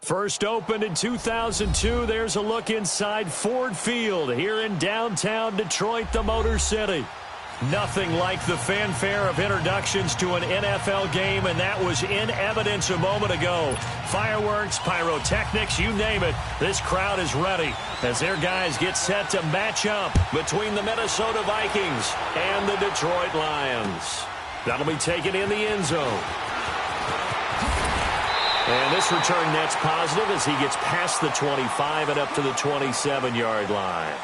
First opened in 2002, there's a look inside Ford Field here in downtown Detroit, the Motor City. Nothing like the fanfare of introductions to an NFL game, and that was in evidence a moment ago. Fireworks, pyrotechnics, you name it. This crowd is ready as their guys get set to match up between the Minnesota Vikings and the Detroit Lions. That'll be taken in the end zone. And this return net's positive as he gets past the 25 and up to the 27-yard line.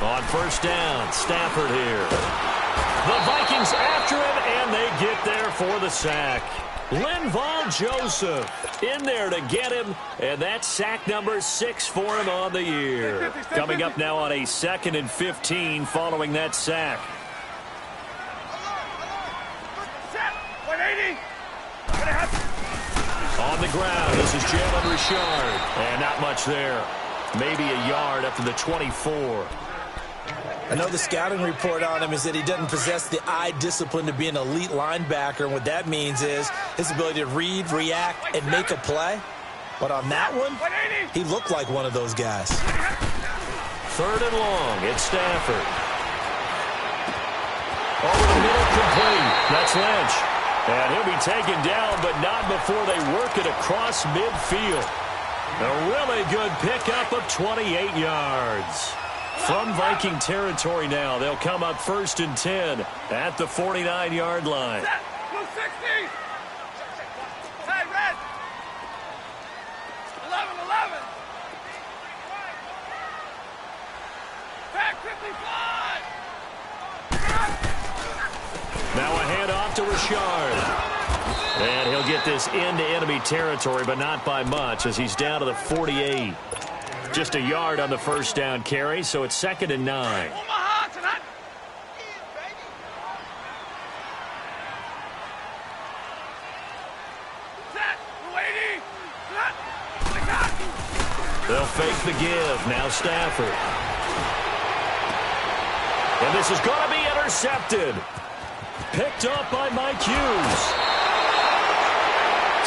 On first down, Stafford here. The Vikings after him, and they get there for the sack. Linval Joseph in there to get him, and that's sack number 6 for him on the year. Coming up now on a 2nd and 15 following that sack. On the ground, this is Jalen Richard, and not much there. Maybe a yard up to the 24. I know the scouting report on him is that he doesn't possess the eye discipline to be an elite linebacker. And what that means is his ability to read, react, and make a play. But on that one, he looked like one of those guys. 3rd and long, it's Stafford. Over the middle, complete. That's Lynch. And he'll be taken down, but not before they work it across midfield. A really good pickup of 28 yards. From Viking territory now, they'll come up 1st and 10 at the 49-yard line. Hey, red. 11. Back 55. Now a handoff to Richard. And he'll get this into enemy territory, but not by much as he's down to the 48. Just a yard on the first down carry, so it's 2nd and 9. They'll fake the give. Now Stafford. And this is going to be intercepted. Picked up by Mike Hughes.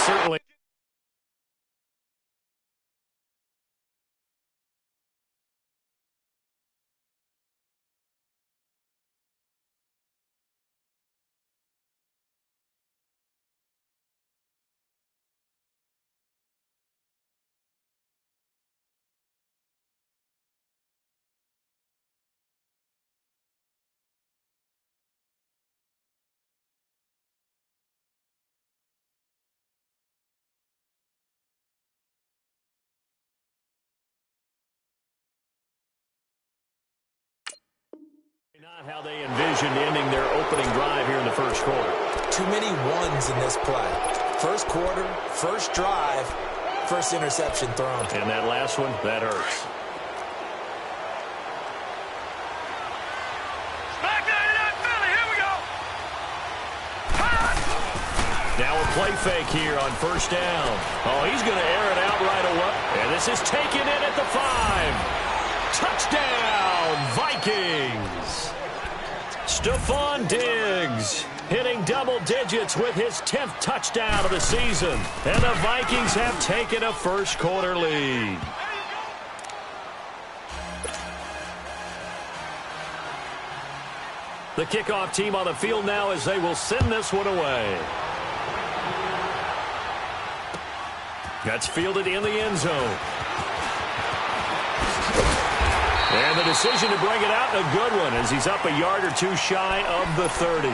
Certainly. Not how they envisioned ending their opening drive here in the first quarter. Too many ones in this play. First quarter, first drive, first interception thrown. And that last one, that hurts. Now a play fake here on first down. Oh, he's going to air it out right away. And this is taken in at the 5. Touchdown, Vikings. Stephon Diggs hitting double digits with his 10th touchdown of the season. And the Vikings have taken a first quarter lead. The kickoff team on the field now as they will send this one away. That's fielded in the end zone. And the decision to bring it out, a good one, as he's up a yard or two shy of the 30.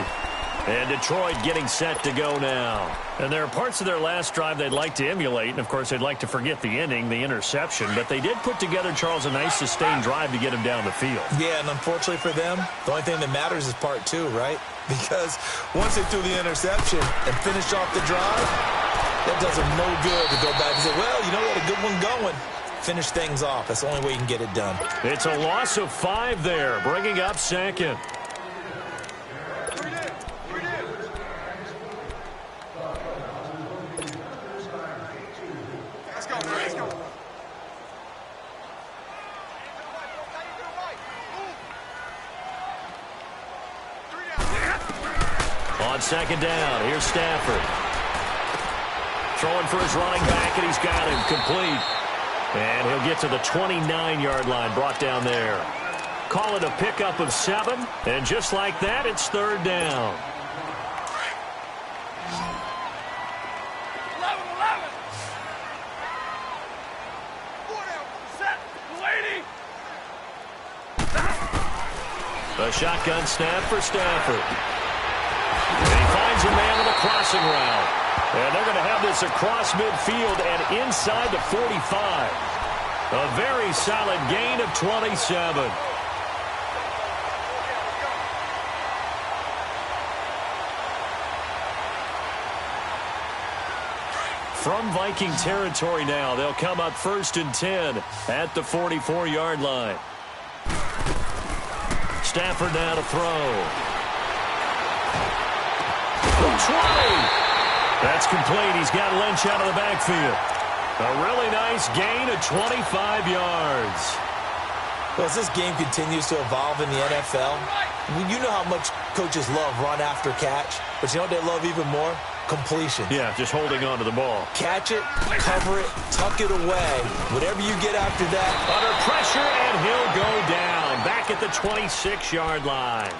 And Detroit getting set to go now. And there are parts of their last drive they'd like to emulate. And, of course, they'd like to forget the ending, the interception. But they did put together, Charles, a nice sustained drive to get him down the field. Yeah, and unfortunately for them, the only thing that matters is part 2, right? Because once they threw the interception and finished off the drive, that does them no good to go back and say, well, you know, we had a good one going. finish things off. That's the only way you can get it done. It's a loss of 5 there, bringing up second. On second down, here's Stafford. Throwing for his running back, and he's got him complete. And he'll get to the 29-yard line, brought down there. Call it a pickup of 7, and just like that, it's third down. 11, 11. A shotgun snap for Stafford. And he finds a man on the crossing route. And they're going to have this across midfield and inside the 45. A very solid gain of 27. From Viking territory now, they'll come up 1st and 10 at the 44-yard line. Stafford now to throw. From 20. That's complete. He's got Lynch out of the backfield. A really nice gain of 25 yards. Well, as this game continues to evolve in the NFL, you know how much coaches love run after catch, but you know what they love even more? Completion. Yeah, just holding on to the ball. Catch it, cover it, tuck it away. Whatever you get after that. Under pressure, and he'll go down. Back at the 26-yard line.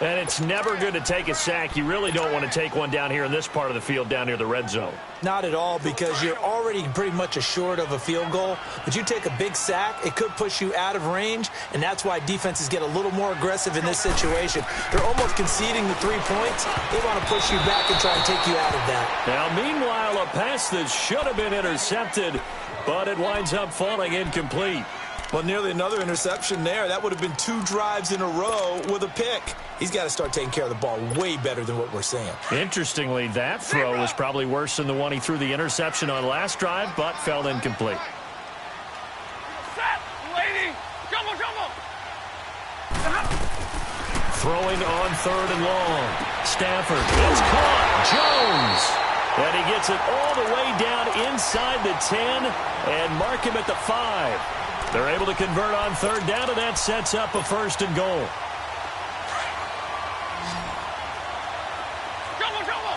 And it's never good to take a sack. You really don't want to take one down here in this part of the field, down near the red zone. Not at all, because you're already pretty much assured of a field goal. But you take a big sack, it could push you out of range, and that's why defenses get a little more aggressive in this situation. They're almost conceding the 3 points. They want to push you back and try and take you out of that. Now, meanwhile, a pass that should have been intercepted, but it winds up falling incomplete. Well, nearly another interception there. That would have been 2 drives in a row with a pick. He's got to start taking care of the ball way better than what we're seeing. Interestingly, that throw was probably worse than the one he threw the interception on last drive, but fell incomplete. Set, lady. Jumbo, jumbo. Throwing on 3rd and long. Stafford. It's caught. Jones. And he gets it all the way down inside the 10 and mark him at the 5. They're able to convert on 3rd down, and that sets up a 1st and goal. Jumbo, jumbo.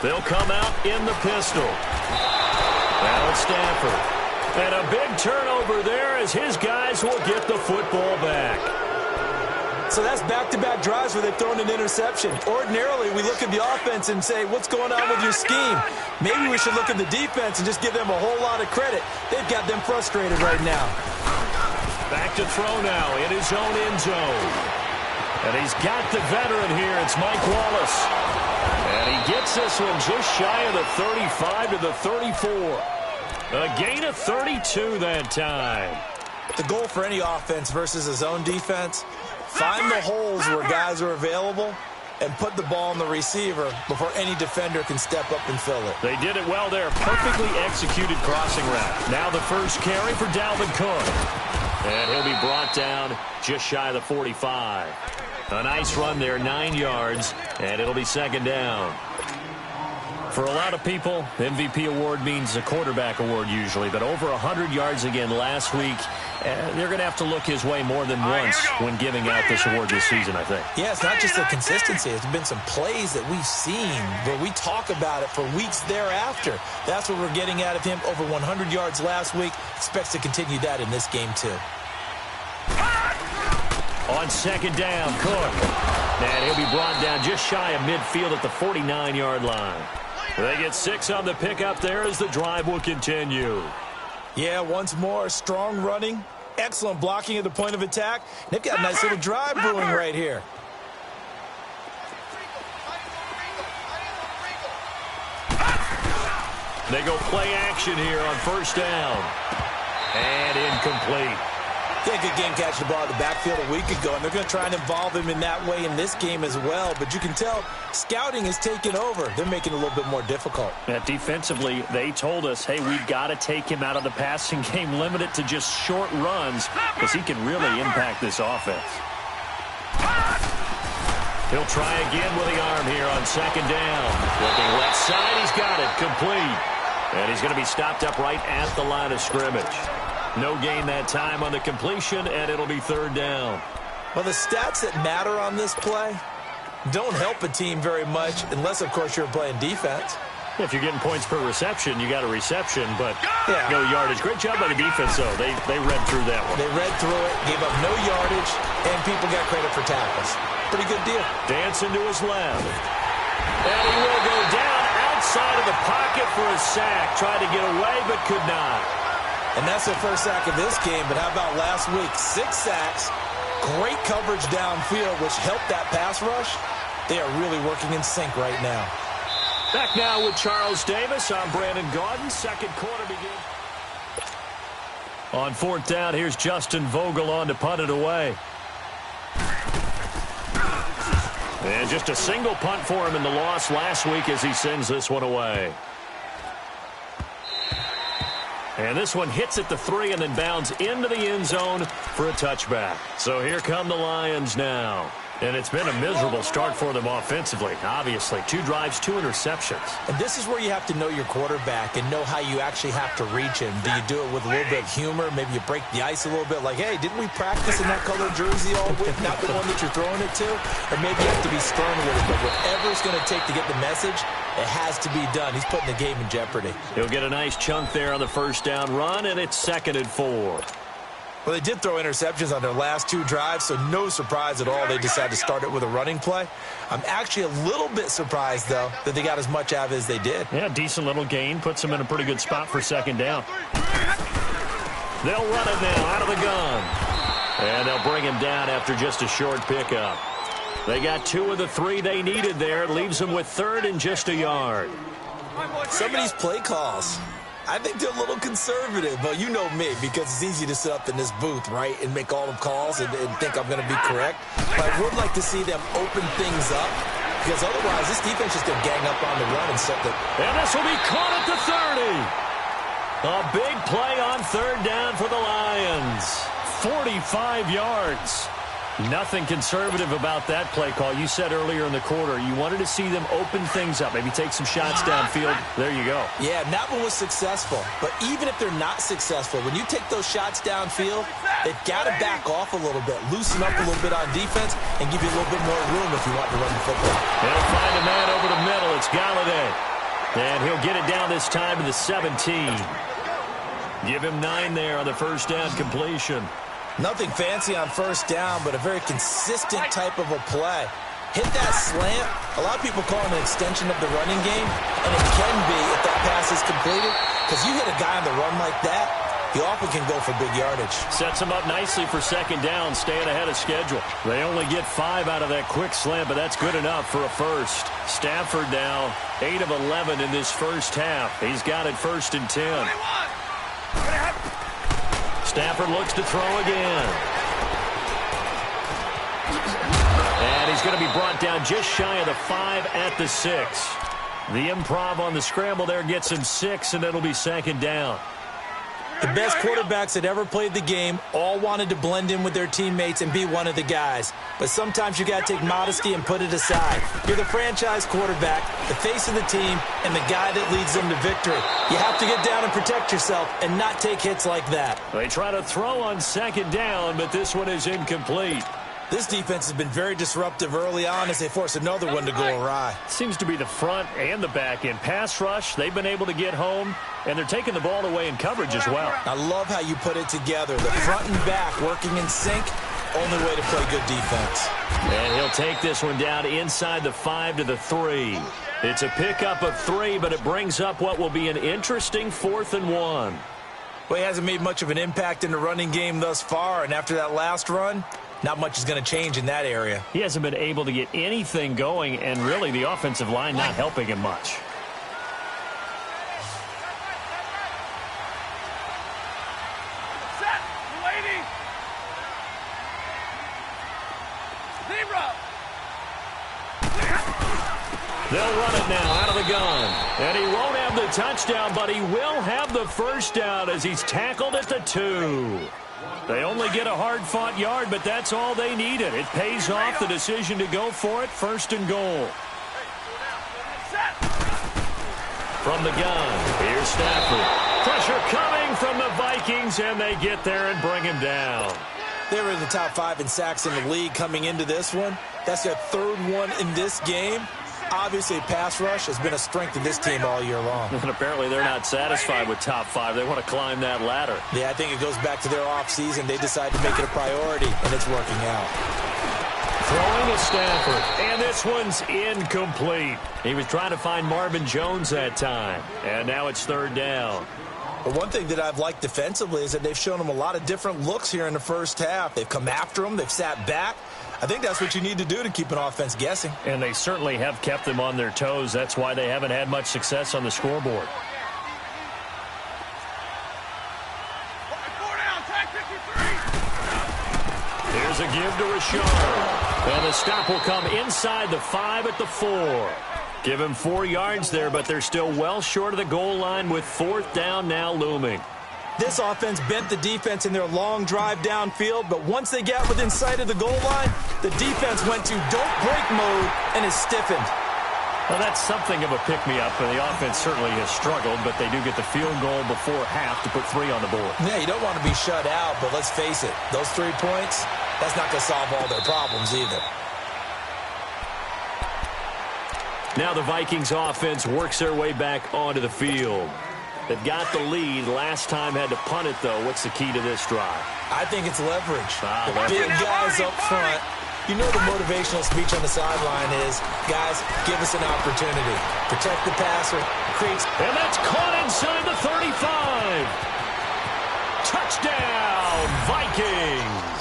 They'll come out in the pistol. Now it's Stafford. And a big turnover there as his guys will get the football back. So that's back-to-back drives where they've thrown an interception. Ordinarily, we look at the offense and say, what's going on with your scheme? Maybe we should look at the defense and just give them a whole lot of credit. They've got them frustrated right now. Back to throw now in his own end zone. And he's got the veteran here. It's Mike Wallace. And he gets this one just shy of the 35 to the 34. A gain of 32 that time. The goal for any offense versus a zone defense, find the holes where guys are available and put the ball on the receiver before any defender can step up and fill it. They did it well there. Perfectly executed crossing route. Now the first carry for Dalvin Cook. And he'll be brought down just shy of the 45. A nice run there, 9 yards, and it'll be 2nd down. For a lot of people, MVP award means a quarterback award usually, but over 100 yards again last week. They're going to have to look his way more than once when giving out this award this season, I think. Yeah, it's not just the consistency. It's been some plays that we've seen where we talk about it for weeks thereafter. That's what we're getting out of him. Over 100 yards last week. Expects to continue that in this game, too. On 2nd down, Cook. And he'll be brought down just shy of midfield at the 49-yard line. They get 6 on the pickup there as the drive will continue. Yeah, once more, strong running, excellent blocking at the point of attack. They've got a nice little drive brewing right here. They go play action here on 1st down. And incomplete. He had a good game catching the ball in the backfield a week ago, and they're going to try and involve him in that way in this game as well. But you can tell scouting is taking over. They're making it a little bit more difficult. Yeah, defensively, they told us, hey, we've got to take him out of the passing game, limit it to just short runs, because he can really impact this offense. He'll try again with the arm here on second down. Looking left side, he's got it, complete. And he's going to be stopped up right at the line of scrimmage. No gain that time on the completion, and it'll be third down. Well, the stats that matter on this play don't help a team very much unless, of course, you're playing defense. If you're getting points per reception, you got a reception, but no yardage. Great job by the defense, though. They read through that one. They read through it, gave up no yardage, and people got credit for tackles. Pretty good deal. Dancing to his left. And he will go down outside of the pocket for a sack. Tried to get away, but could not. And that's their first sack of this game, but how about last week? 6 sacks, great coverage downfield, which helped that pass rush. They are really working in sync right now. Back now with Charles Davis. I'm Brandon Gaudin. Second quarter begins. On fourth down, here's Justin Vogel on to punt it away. And just a single punt for him in the loss last week as he sends this one away. And this one hits at the 3 and then bounds into the end zone for a touchback. So here come the Lions now. And it's been a miserable start for them offensively, obviously. 2 drives, 2 interceptions. And this is where you have to know your quarterback and know how you actually have to reach him. Do you do it with a little bit of humor? Maybe you break the ice a little bit like, hey, didn't we practice in that color jersey all week? Not the one that you're throwing it to? Or maybe you have to be stern with it. But whatever it's going to take to get the message, it has to be done. He's putting the game in jeopardy. He'll get a nice chunk there on the first down run, and it's 2nd and 4. Well, they did throw interceptions on their last 2 drives, so no surprise at all they decided to start it with a running play. I'm actually a little bit surprised, though, that they got as much out of it as they did. Yeah, decent little gain. Puts them in a pretty good spot for second down. They'll run it now out of the gun. And they'll bring him down after just a short pickup. They got 2 of the 3 they needed there. It leaves them with 3rd and just a yard. Some of these play calls, I think they're a little conservative, but you know me, because it's easy to sit up in this booth, right, and make all the calls and think I'm going to be correct. But I would like to see them open things up, because otherwise this defense is going to gang up on the run and set the... And this will be caught at the 30. A big play on 3rd down for the Lions. 45 yards. Nothing conservative about that play call. You said earlier in the quarter you wanted to see them open things up, maybe take some shots downfield. There you go. Yeah, and that one was successful. But even if they're not successful, when you take those shots downfield, they've got to back off a little bit, loosen up a little bit on defense, and give you a little bit more room if you want to run the football. They'll find a man over the middle. It's Galladay. And he'll get it down this time to the 17. Give him 9 there on the first down completion. Nothing fancy on first down, but a very consistent type of a play. Hit that slant. A lot of people call it an extension of the running game, and it can be if that pass is completed, because you hit a guy on the run like that, he often can go for big yardage. Sets him up nicely for second down, staying ahead of schedule. They only get 5 out of that quick slant, but that's good enough for a first. Stafford now 8 of 11 in this first half. He's got it 1st and 10. Stafford looks to throw again. And he's going to be brought down just shy of the 5 at the 6. The improv on the scramble there gets him 6, and it'll be second down. The best quarterbacks that ever played the game all wanted to blend in with their teammates and be one of the guys. But sometimes you got to take modesty and put it aside. You're the franchise quarterback, the face of the team, and the guy that leads them to victory. You have to get down and protect yourself and not take hits like that. They try to throw on second down, but this one is incomplete. This defense has been very disruptive early on as they force another one to go awry. Seems to be the front and the back end. Pass rush, they've been able to get home, and they're taking the ball away in coverage as well. I love how you put it together. The front and back working in sync, only way to play good defense. And he'll take this one down inside the 5 to the 3. It's a pickup of 3, but it brings up what will be an interesting 4th and 1. Well, he hasn't made much of an impact in the running game thus far, and after that last run, not much is going to change in that area. He hasn't been able to get anything going, and really the offensive line not helping him much. Set, lady. They'll run it now out of the gun. And he won't have the touchdown, but he will have the first down as he's tackled at the 2. They only get a hard-fought yard, but that's all they needed. It pays off the decision to go for it, 1st and goal. From the gun, here's Stafford. Pressure coming from the Vikings, and they get there and bring him down. They were in the top 5 in sacks in the league coming into this one. That's their 3rd one in this game. Obviously, pass rush has been a strength of this team all year long. And apparently they're not satisfied with top 5. They want to climb that ladder. Yeah, I think it goes back to their offseason. They decide to make it a priority, and it's working out. Throwing to Stafford, and this one's incomplete. He was trying to find Marvin Jones that time, and now it's 3rd down. But one thing that I've liked defensively is that they've shown him a lot of different looks here in the first half. They've come after him. They've sat back. I think that's what you need to do to keep an offense guessing. And they certainly have kept them on their toes. That's why they haven't had much success on the scoreboard. Here's a give to Rashard. And the stop will come inside the 5 at the 4. Give him 4 yards there, but they're still well short of the goal line with 4th down now looming. This offense bent the defense in their long drive downfield, but once they got within sight of the goal line, the defense went to don't break mode and is stiffened. Well, that's something of a pick-me-up, and the offense certainly has struggled, but they do get the field goal before half to put 3 on the board. Yeah, you don't want to be shut out, but let's face it, those 3 points, that's not going to solve all their problems either. Now the Vikings offense works their way back onto the field. They've got the lead. Last time had to punt it, though. What's the key to this drive? I think it's leverage. Leverage. Big guys up front. You know the motivational speech on the sideline is, guys, give us an opportunity. Protect the passer. Creates. And that's caught inside the 35. Touchdown, Vikings.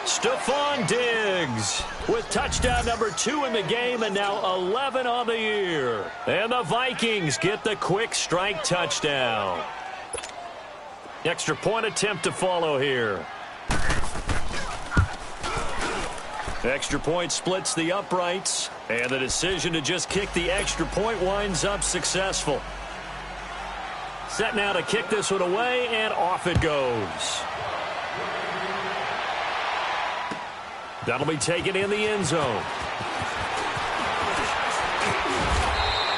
Stephon Diggs with touchdown number 2 in the game and now 11 on the year. And the Vikings get the quick strike touchdown. Extra point attempt to follow here. Extra point splits the uprights, and the decision to just kick the extra point winds up successful. Set now to kick this one away, and off it goes. That'll be taken in the end zone.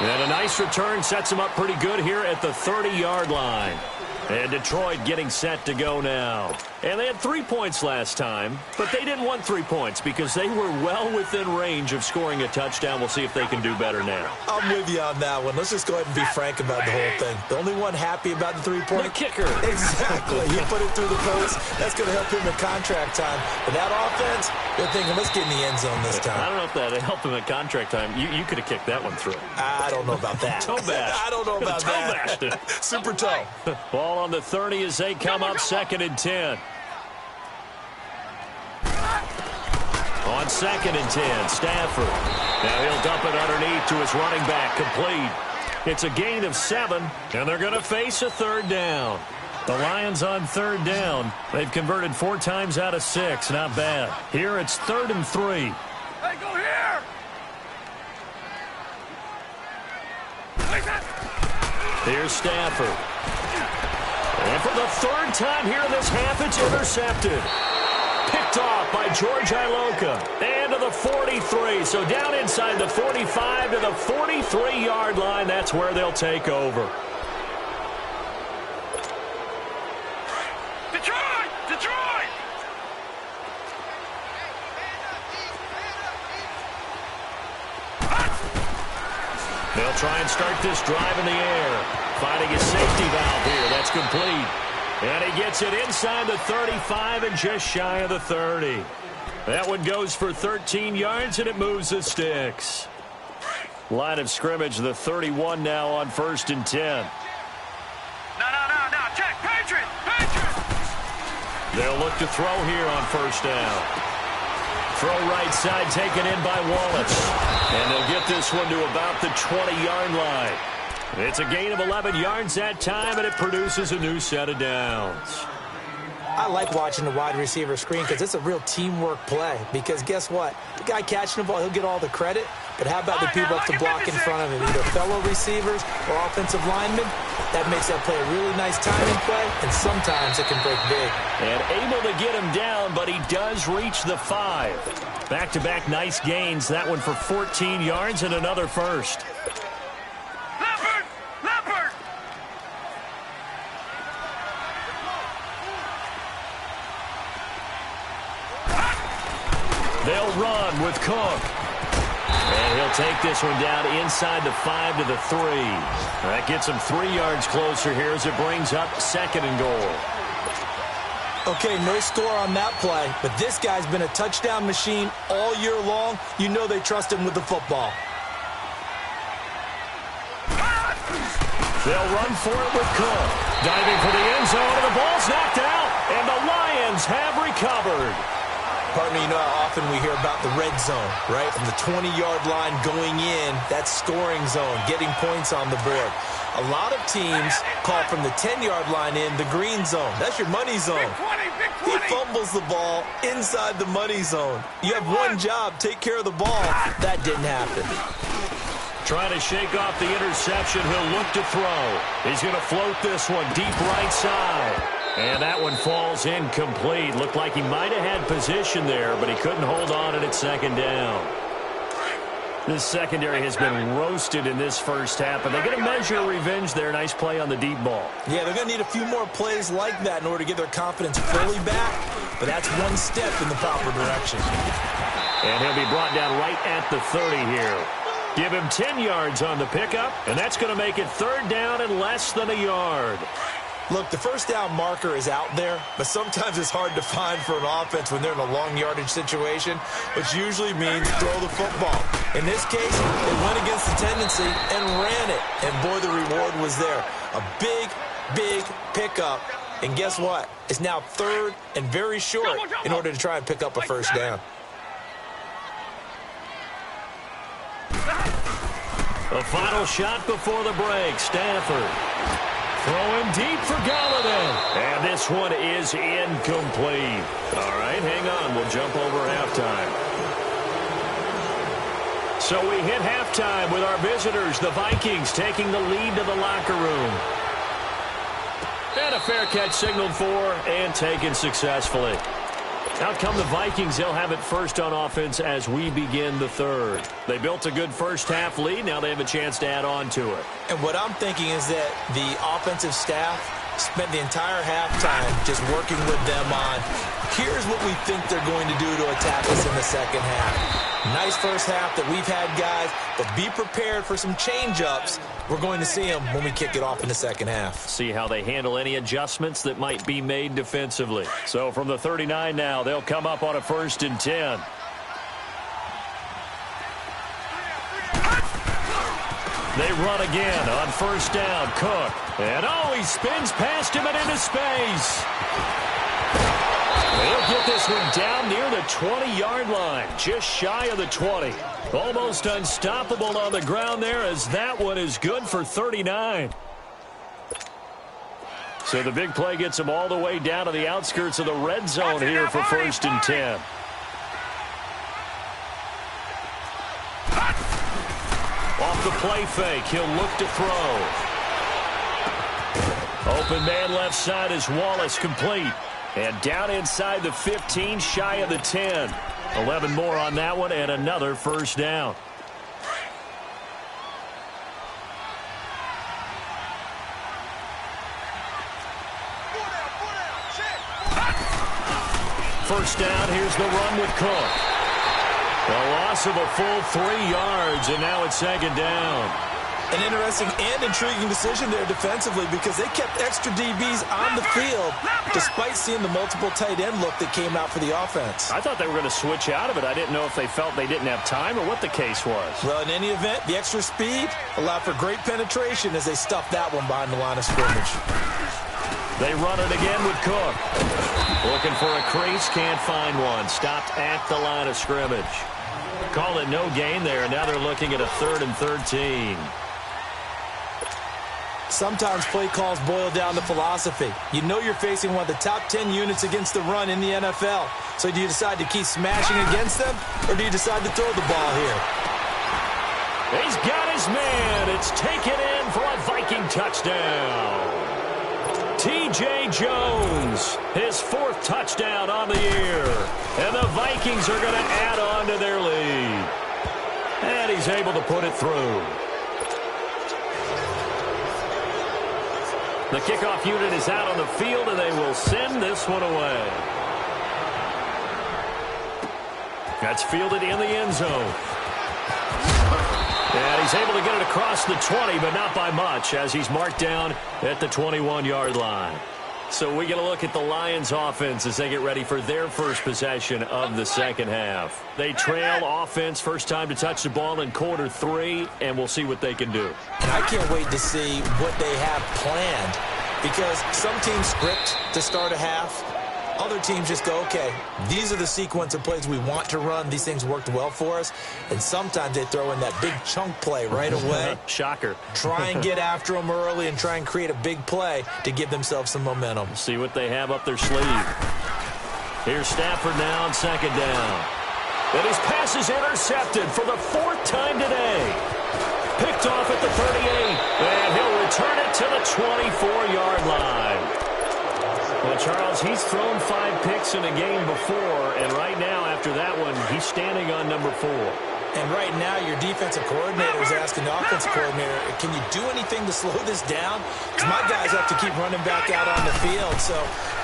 And a nice return sets him up pretty good here at the 30-yard line. And Detroit getting set to go now. And they had 3 points last time, but they didn't want 3 points because they were well within range of scoring a touchdown. We'll see if they can do better now. I'm with you on that one. Let's just go ahead and be frank about the whole thing. The only one happy about the 3-point? The kicker. Exactly. He put it through the post. That's going to help him in contract time. But that offense, they're thinking, let's get in the end zone this time. I don't know if that helped him at contract time. You could have kicked that one through. I don't know about that. Toe bash. I don't know about that. Toe bashed it. Super toe. Ball on the 30 as they come up 2nd and 10. On 2nd and 10, Stafford. Now he'll dump it underneath to his running back, complete. It's a gain of 7, and they're going to face a 3rd down. The Lions on 3rd down. They've converted 4 times out of 6. Not bad. Here it's 3rd and 3. Hey, go here! Here's Stafford. And for the 3rd time here in this half, it's intercepted. Picked off by George Iloka. And to the 43. So down inside the 45 to the 43-yard line. That's where they'll take over. Detroit! Detroit! They'll try and start this drive in the air. Finding his safety valve here. That's complete. And he gets it inside the 35 and just shy of the 30. That one goes for 13 yards, and it moves the sticks. Line of scrimmage, the 31 now on 1st and 10. No, check, Patriot! They'll look to throw here on 1st down. Throw right side taken in by Wallace. And they'll get this one to about the 20-yard line. It's a gain of 11 yards that time, and it produces a new set of downs. I like watching the wide receiver screen because it's a real teamwork play. Because guess what? The guy catching the ball, he'll get all the credit. But how about the people up to block in front of him, either fellow receivers or offensive linemen? That makes that play a really nice timing play, and sometimes it can break big. And able to get him down, but he does reach the 5. Back-to-back nice gains. That one for 14 yards and another first. Leopard! Leopard! They'll run with Cook. And he'll take this one down inside the 5 to the 3. That gets him 3 yards closer here as it brings up 2nd and goal. Okay, no score on that play, but this guy's been a touchdown machine all year long. You know they trust him with the football. They'll run for it with Cook. Diving for the end zone, and the ball's knocked out, and the Lions have recovered. Partner, you know how often we hear about the red zone, right? From the 20-yard line going in, that's scoring zone, getting points on the board. A lot of teams call from the 10-yard line in the green zone. That's your money zone. He fumbles the ball inside the money zone. You have one job, take care of the ball. That didn't happen. Trying to shake off the interception. He'll look to throw. He's going to float this one deep right side. And that one falls incomplete. Looked like he might have had position there, but he couldn't hold on at 2nd down. This secondary has been roasted in this first half, and they're going to measure revenge there. Nice play on the deep ball. Yeah, they're going to need a few more plays like that in order to get their confidence fully back, but that's one step in the proper direction. And he'll be brought down right at the 30 here. Give him 10 yards on the pickup, and that's going to make it 3rd down and less than a yard. Look, the first down marker is out there, but sometimes it's hard to find for an offense when they're in a long yardage situation, which usually means throw the football. In this case, they went against the tendency and ran it, and boy, the reward was there. A big, big pickup, and guess what? It's now 3rd and very short in order to try and pick up a first down. The final shot before the break, Stafford. Throwing deep for Galladay. And this one is incomplete. All right, hang on. We'll jump over halftime. So we hit halftime with our visitors, the Vikings, taking the lead to the locker room. And a fair catch signaled for and taken successfully. Out come the Vikings. They'll have it first on offense as we begin the 3rd. They built a good first-half lead. Now they have a chance to add on to it. And what I'm thinking is that the offensive staff spent the entire halftime just working with them on, here's what we think they're going to do to attack us in the second half. Nice first half that we've had, guys, but be prepared for some change-ups. We're going to see them when we kick it off in the second half. See how they handle any adjustments that might be made defensively. So from the 39 now, they'll come up on a 1st and 10. They run again on 1st down. Cook. And he spins past him and into space. They'll get this one down near the 20-yard line, just shy of the 20. Almost unstoppable on the ground there as that one is good for 39. So the big play gets them all the way down to the outskirts of the red zone here for 1st and 10. Off the play fake, he'll look to throw. Open man left side is Wallace, complete. And down inside the 15, shy of the 10. 11 more on that one, and another first down. First down, here's the run with Cook. A loss of a full 3 yards, and now it's 2nd down. An interesting and intriguing decision there defensively because they kept extra DBs on the field despite seeing the multiple tight end look that came out for the offense. I thought they were going to switch out of it. I didn't know if they felt they didn't have time or what the case was. Well, in any event, the extra speed allowed for great penetration as they stuffed that one behind the line of scrimmage. They run it again with Cook. Looking for a crease, can't find one. Stopped at the line of scrimmage. Call it no gain there. Now they're looking at a 3rd and 13. Sometimes play calls boil down to philosophy. You know you're facing one of the top 10 units against the run in the NFL. So do you decide to keep smashing against them, or do you decide to throw the ball here? He's got his man. It's taken in for a Viking touchdown. T.J. Jones, his 4th touchdown on the year. And the Vikings are going to add on to their lead. And he's able to put it through. The kickoff unit is out on the field, and they will send this one away. That's fielded in the end zone. And he's able to get it across the 20, but not by much, as he's marked down at the 21-yard line. So we get a look at the Lions offense as they get ready for their first possession of the second half. They trail offense first time to touch the ball in quarter 3, and we'll see what they can do. And I can't wait to see what they have planned, because some teams script to start a half. Other teams just go, okay, these are the sequence of plays we want to run. These things worked well for us. And sometimes they throw in that big chunk play right away. Shocker. Try and get after them early and try and create a big play to give themselves some momentum. See what they have up their sleeve. Here's Stafford now on second down. And his pass is intercepted for the 4th time today. Picked off at the 38. And he'll return it to the 24-yard line. Well, Charles, he's thrown 5 picks in a game before, and right now, after that one, he's standing on number 4. And right now, your defensive coordinator is asking the offensive coordinator, can you do anything to slow this down? Because my guys have to keep running back out on the field, so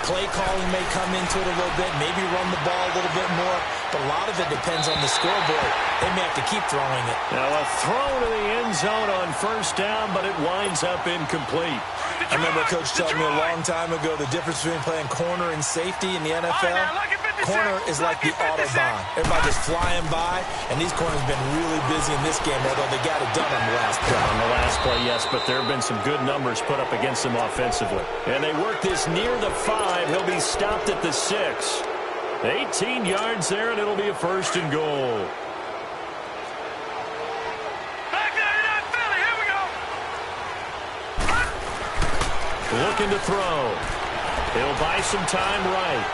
play calling may come into it a little bit, maybe run the ball a little bit more, but a lot of it depends on the scoreboard. They may have to keep throwing it. Now, a throw to the end zone on first down, but it winds up incomplete. I remember a coach telling me a long time ago the difference between playing corner and safety in the NFL. Corner is like the Autobahn. Everybody just flying by, and these corners have been really busy in this game, although they got it done on the last play. On the last play, yes, but there have been some good numbers put up against them offensively. And they work this near the 5. He'll be stopped at the 6. 18 yards there, and it'll be a 1st and goal. Looking to throw. He'll buy some time right.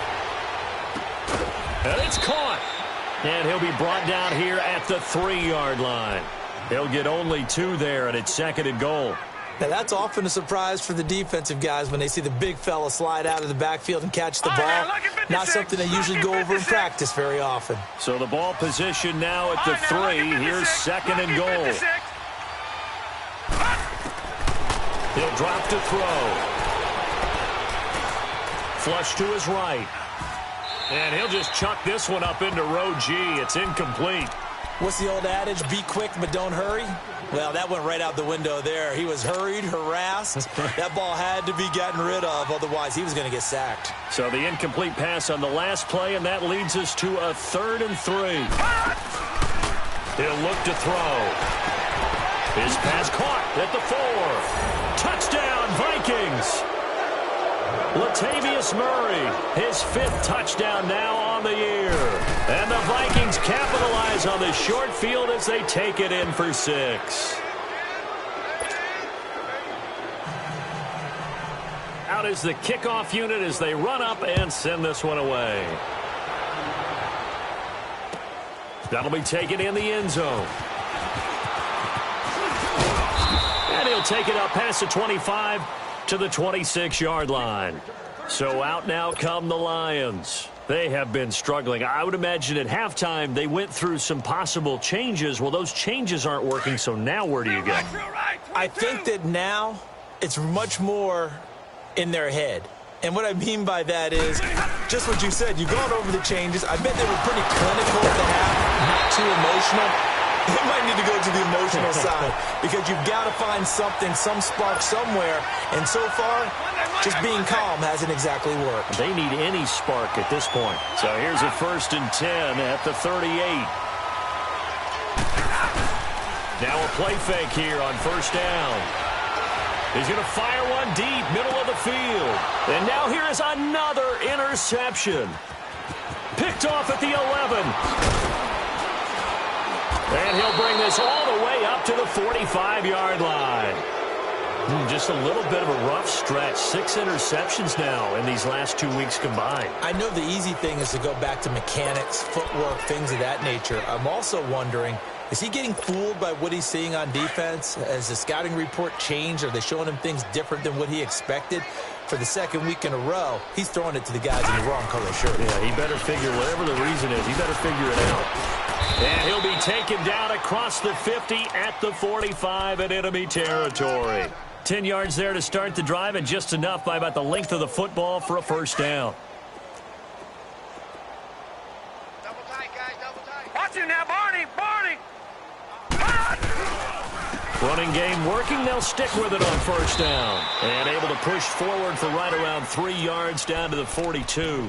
And it's caught. And he'll be brought down here at the 3-yard line. He'll get only 2 there, and it's 2nd and goal. Now, that's often a surprise for the defensive guys when they see the big fella slide out of the backfield and catch the ball. Not something they usually go over in practice very often. So the ball position now at the 3. Here's 2nd and goal. He'll drop to throw. Flush to his right. And he'll just chuck this one up into row G. It's incomplete. What's the old adage? Be quick, but don't hurry? Well, that went right out the window there. He was hurried, harassed. That ball had to be gotten rid of, otherwise he was going to get sacked. So the incomplete pass on the last play, and that leads us to a 3rd and 3. He'll look to throw. His pass caught at the 4. Touchdown, Vikings! Latavius Murray, his 5th touchdown now on the year. And the Vikings capitalize on the short field as they take it in for 6. Out is the kickoff unit as they run up and send this one away. That'll be taken in the end zone. And he'll take it up past the 25 to the 26-yard line. So out now come the Lions. They have been struggling. I would imagine at halftime they went through some possible changes. Well, those changes aren't working, so now where do you go? I think that now it's much more in their head. And what I mean by that is just what you said. You've gone over the changes. I bet they were pretty clinical at the half, not too emotional. They might need to go to the emotional side because you've got to find something, some spark somewhere. And so far, just being calm hasn't exactly worked. They need any spark at this point. So here's a 1st and 10 at the 38. Now a play fake here on 1st down. He's going to fire one deep, middle of the field. And now here is another interception. Picked off at the 11. And he'll bring this all the way up to the 45-yard line. Just a little bit of a rough stretch. 6 interceptions now in these last 2 weeks combined. I know the easy thing is to go back to mechanics, footwork, things of that nature. I'm also wondering, is he getting fooled by what he's seeing on defense? Has the scouting report changed? Are they showing him things different than what he expected? For the second week in a row, he's throwing it to the guys in the wrong color shirt. Yeah, he better figure, whatever the reason is, he better figure it out. And he'll be taken down across the 50 at the 45 in enemy territory. 10 yards there to start the drive, and just enough by about the length of the football for a first down. Double tight, guys, double tight. Watch him now, Barney, Barney. Running game working. They'll stick with it on first down. And able to push forward for right around 3 yards down to the 42.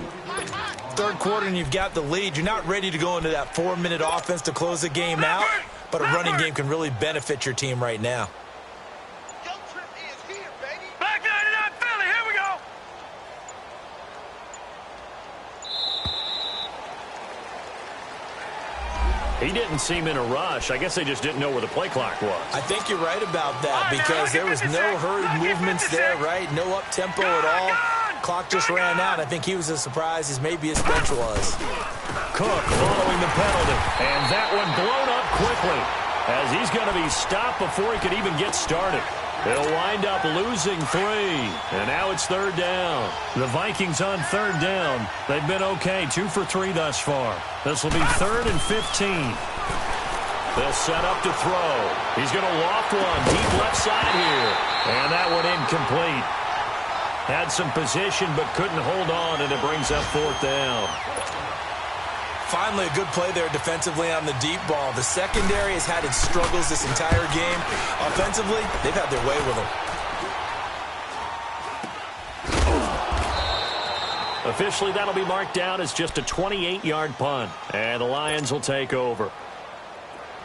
Third quarter and you've got the lead. You're not ready to go into that 4-minute offense to close the game out, but a running game can really benefit your team right now. Black 99 Philly, here we go. He didn't seem in a rush. I guess they just didn't know where the play clock was. I think you're right about that because there was no hurried movements there, right? No up-tempo at all. Clock just ran out. I think he was as surprised as maybe his bench was. Cook following the penalty. And that one blown up quickly as he's going to be stopped before he could even get started. They'll wind up losing 3. And now it's third down. The Vikings on third down. They've been okay. 2 for 3 thus far. This will be 3rd and 15. They'll set up to throw. He's going to loft one deep left side here. And that one incomplete. Had some position but couldn't hold on, and it brings up 4th down. Finally, a good play there defensively on the deep ball. The secondary has had its struggles this entire game. Offensively, they've had their way with them. Officially, that'll be marked down as just a 28-yard punt, and the Lions will take over.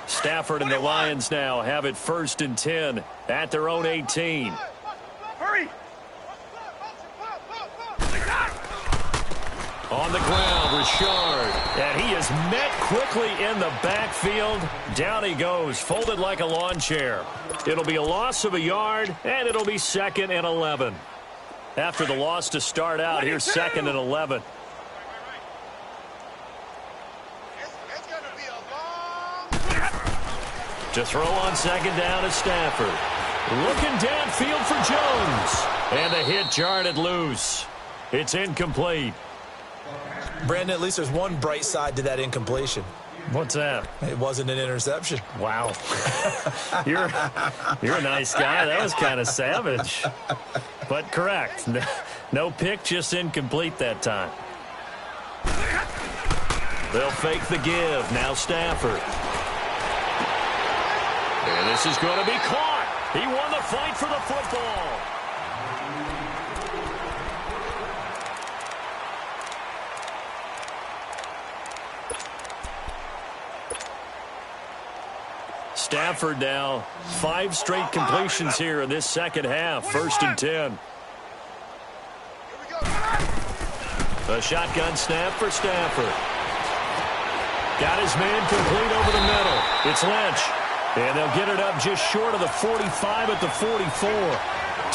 Stafford and the Lions now have it 1st and 10 at their own 18. Hurry. On the ground, Richard. And he is met quickly in the backfield. Down he goes, folded like a lawn chair. It'll be a loss of a yard, and it'll be 2nd and 11. After the loss to start out, here's 2nd and 11. It's going to be a long... To throw on 2nd down is Stafford. Looking downfield for Jones. And the hit jarred it loose. It's incomplete. Brandon, at least there's one bright side to that incompletion. What's that? It wasn't an interception. Wow. You're a nice guy. That was kind of savage. But correct. No pick, just incomplete that time. They'll fake the give. Now Stafford. And this is going to be caught. He won the fight for the football. Stafford now 5 straight completions here in this second half. 1st and 10. A shotgun snap for Stafford. Got his man complete over the middle. It's Lynch. And they'll get it up just short of the 45 at the 44.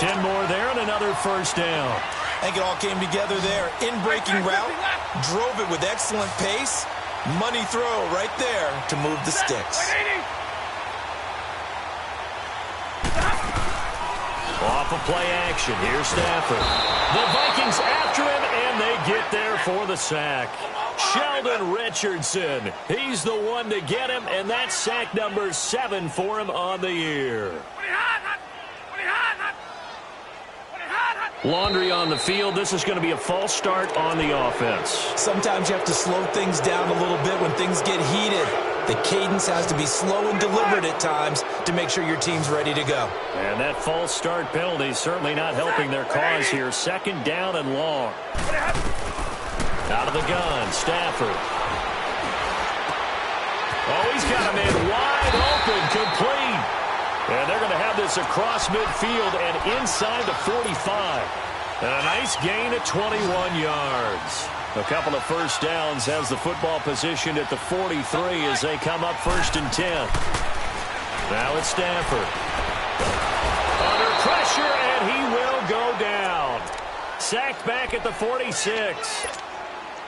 10 more there and another first down. I think it all came together there. In-breaking route. Drove it with excellent pace. Money throw right there to move the sticks. Off of play action. Here's Stafford. The Vikings after him, and they get there for the sack. Sheldon Richardson. He's the one to get him, and that's sack number 7 for him on the year. Laundry on the field. This is going to be a false start on the offense. Sometimes you have to slow things down a little bit when things get heated. The cadence has to be slow and deliberate at times to make sure your team's ready to go. And that false start penalty is certainly not helping their cause here. 2nd down and long. Out of the gun, Stafford. Oh, he's got a man wide open, complete. And they're going to have this across midfield and inside the 45. And a nice gain at 21 yards. A couple of first downs has the football positioned at the 43 as they come up 1st and 10. Now it's Stafford. Under pressure. Sacked back at the 46.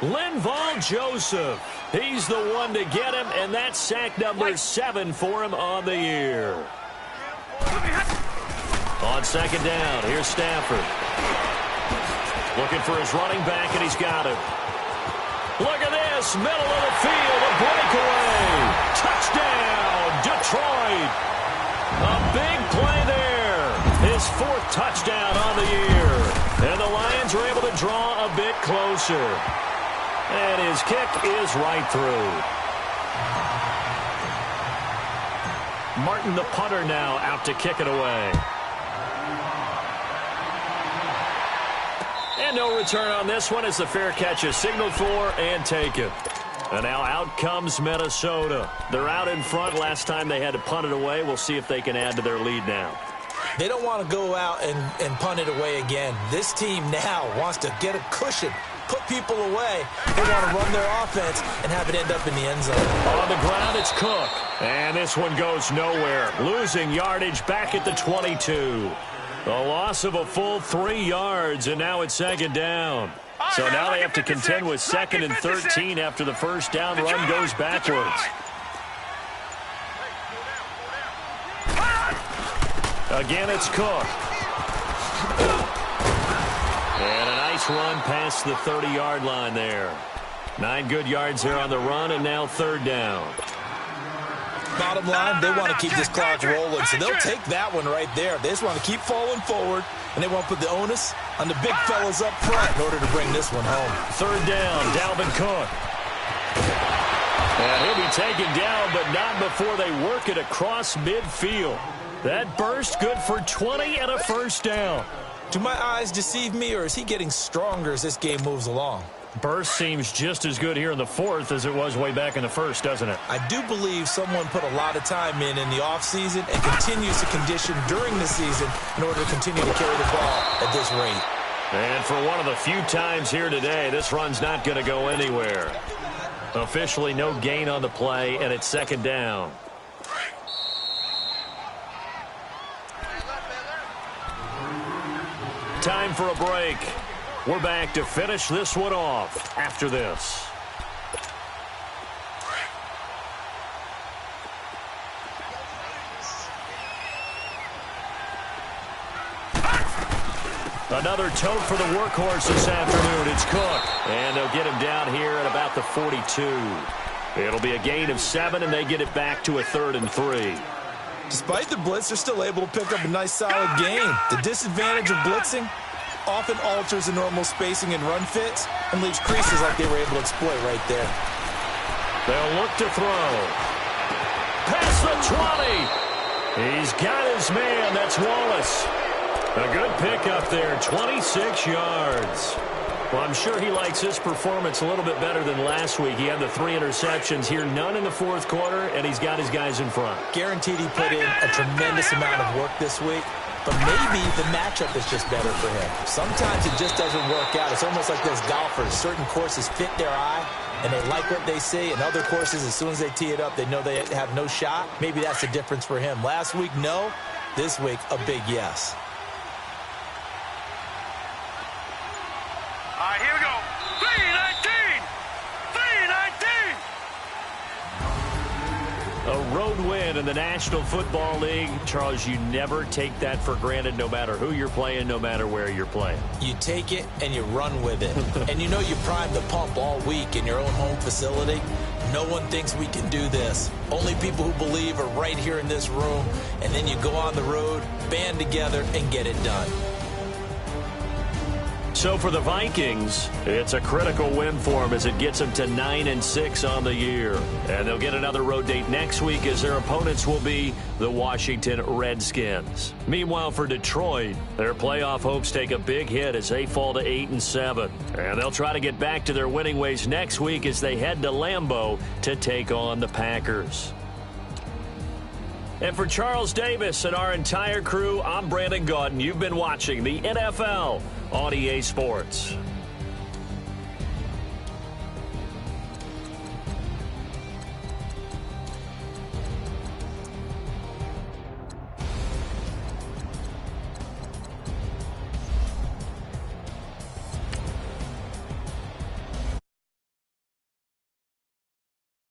Linval Joseph. He's the one to get him, and that's sack number 7 for him on the year. On second down, here's Stafford. Looking for his running back, and he's got him. Look at this, middle of the field, a breakaway. Touchdown, Detroit. A big play there. His 4th touchdown on the year. And the Lions are able to draw a bit closer. And his kick is right through. Martin, the punter, now out to kick it away. And no return on this one as the fair catch is signaled for and taken. And now out comes Minnesota. They're out in front. Last time they had to punt it away. We'll see if they can add to their lead now. They don't want to go out and punt it away again. This team now wants to get a cushion, put people away. They want to run their offense and have it end up in the end zone. On the ground, it's Cook. And this one goes nowhere. Losing yardage back at the 22. A loss of a full 3 yards, and now it's second down. So now they have to contend with 2nd and 13 after the first down run goes backwards. Again, it's Cook. And a nice run past the 30-yard line there. 9 good yards there on the run, and now 3rd down. Bottom line, they want to keep this clock rolling, so they'll take that one right there. They just want to keep falling forward, and they want to put the onus on the big fellas up front in order to bring this one home. 3rd down, Dalvin Cook. And he'll be taken down, but not before they work it across midfield. That burst good for 20 and a first down. Do my eyes deceive me, or is he getting stronger as this game moves along? Burst seems just as good here in the 4th as it was way back in the 1st, doesn't it? I do believe someone put a lot of time in the offseason and continues to condition during the season in order to continue to carry the ball at this rate. And for one of the few times here today, this run's not going to go anywhere. Officially no gain on the play, and it's second down. Time for a break. We're back to finish this one off after this. Another tote for the workhorse this afternoon. It's Cook. And they'll get him down here at about the 42. It'll be a gain of 7, and they get it back to a 3rd and 3. Despite the blitz, they're still able to pick up a nice, solid gain. The disadvantage of blitzing often alters the normal spacing and run fits and leaves creases like they were able to exploit right there. They'll look to throw. Past the 20. He's got his man. That's Wallace. A good pickup there, 26 yards. Well, I'm sure he likes his performance a little bit better than last week. He had the 3 interceptions here, none in the 4th quarter, and he's got his guys in front. Guaranteed he put in a tremendous amount of work this week, but maybe the matchup is just better for him. Sometimes it just doesn't work out. It's almost like those golfers. Certain courses fit their eye, and they like what they see, and other courses, as soon as they tee it up, they know they have no shot. Maybe that's the difference for him. Last week, no. This week, a big yes. All right, here we go. 3-19! 3-19! A road win in the National Football League. Charles, you never take that for granted no matter who you're playing, no matter where you're playing. You take it and you run with it. And you know you primed the pump all week in your own home facility. No one thinks we can do this. Only people who believe are right here in this room. And then you go on the road, band together, and get it done. So for the Vikings, it's a critical win for them as it gets them to 9-6 on the year. And they'll get another road date next week as their opponents will be the Washington Redskins. Meanwhile, for Detroit, their playoff hopes take a big hit as they fall to 8-7. And they'll try to get back to their winning ways next week as they head to Lambeau to take on the Packers. And for Charles Davis and our entire crew, I'm Brandon Gaudin. You've been watching the NFL on EA Sports.